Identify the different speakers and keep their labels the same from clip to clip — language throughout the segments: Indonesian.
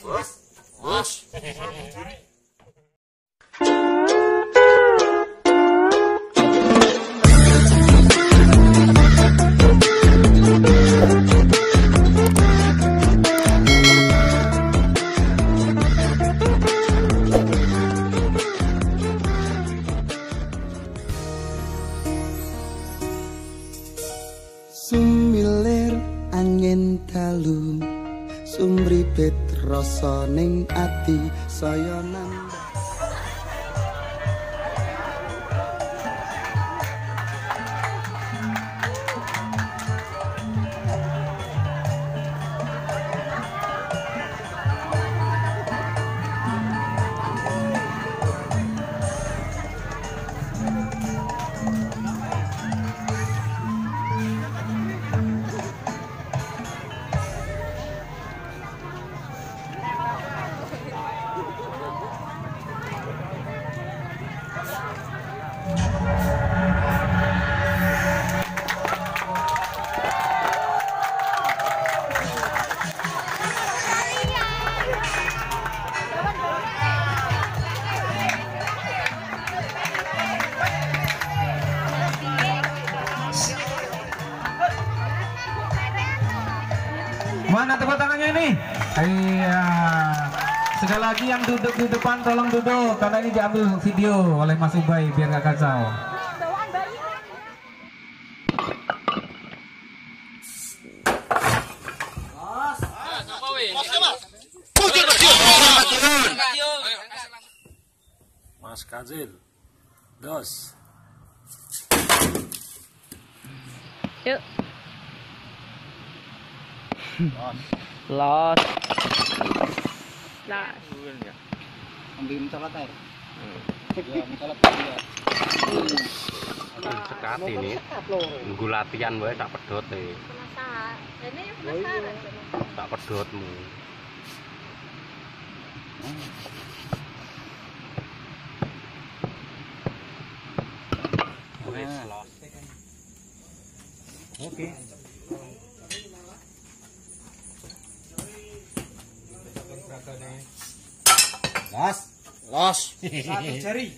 Speaker 1: Sumilir angin dalu sumripet rasa ning ati saya nang
Speaker 2: Mana tepuk tangannya ini? Iya. Sekali lagi yang duduk di depan tolong duduk karena ini diambil video oleh Mas Ubay biar nggak kacau.
Speaker 3: Mas Kazil, dos.
Speaker 4: Yuk. Los. Las.
Speaker 1: ambil mencolot air.
Speaker 5: Ya, mencolot ya.
Speaker 6: Sekat ini. Nunggu latihan wae tak pedhot e.
Speaker 4: Penasaran. Ini penasaran.
Speaker 6: Tak pedhotmu.
Speaker 2: Oke.
Speaker 5: Los.
Speaker 2: Satu jari.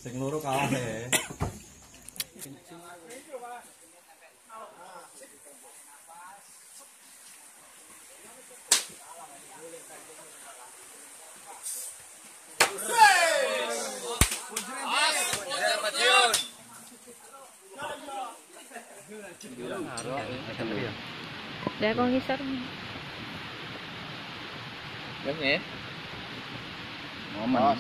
Speaker 2: Sing loro kalah ya.
Speaker 4: Dah kau ngisar.
Speaker 5: Ini. Momen.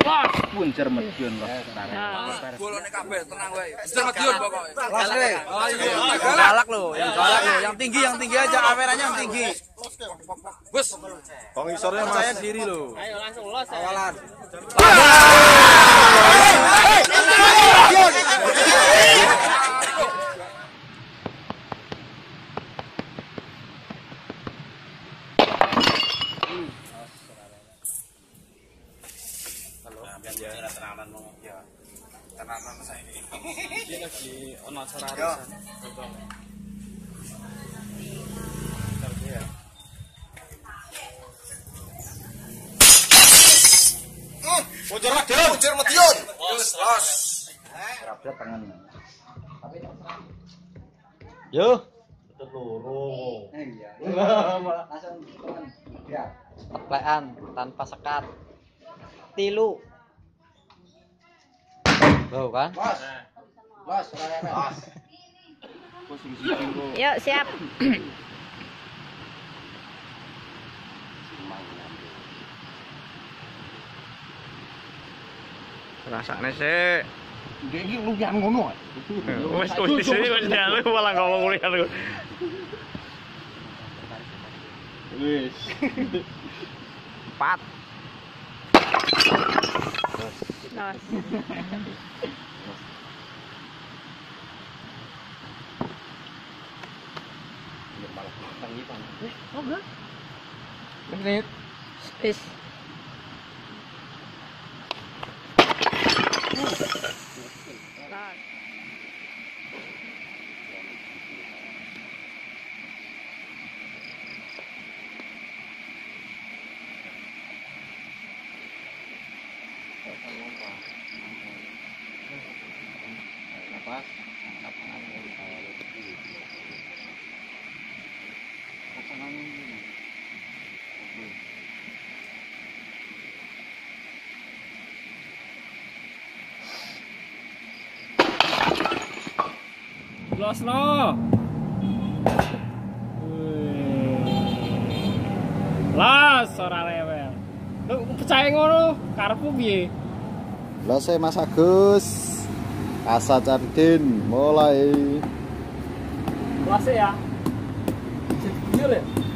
Speaker 5: Wah, punjer medion los.
Speaker 7: Bolone kabeh tenang wae. Punjer medion pokoke. Galak lho, yang galak lho, yang tinggi aja kameranya yang tinggi. Bus.
Speaker 5: Pengisornya percaya diri lho.
Speaker 7: Ayo langsung los
Speaker 5: awalan.
Speaker 7: Tenanan saya ini.
Speaker 5: Ini lagi ono acara arisan.
Speaker 7: Punjer medion. Los.
Speaker 5: Rabet tangan. Yo. Betul loro.
Speaker 1: Iya. Langsung ya.
Speaker 5: Teplekan tanpa sekat. Tilu. Loh kan?
Speaker 1: Bos. Bos, bos.
Speaker 4: Yuk siap.
Speaker 6: Rasane sih.
Speaker 1: Iki lu yang ngono.
Speaker 6: Wis jalu malah ngomong kuliah.
Speaker 5: Wis.
Speaker 6: 4.
Speaker 4: Los. Oh enggak.
Speaker 5: Menit.
Speaker 4: Space. Los.
Speaker 3: Los no. Las ora rewel. Lu percaya ngono karepmu piye?
Speaker 8: Los Mas Agus. Asa Cardin mulai.
Speaker 3: Las ya. Sit ya.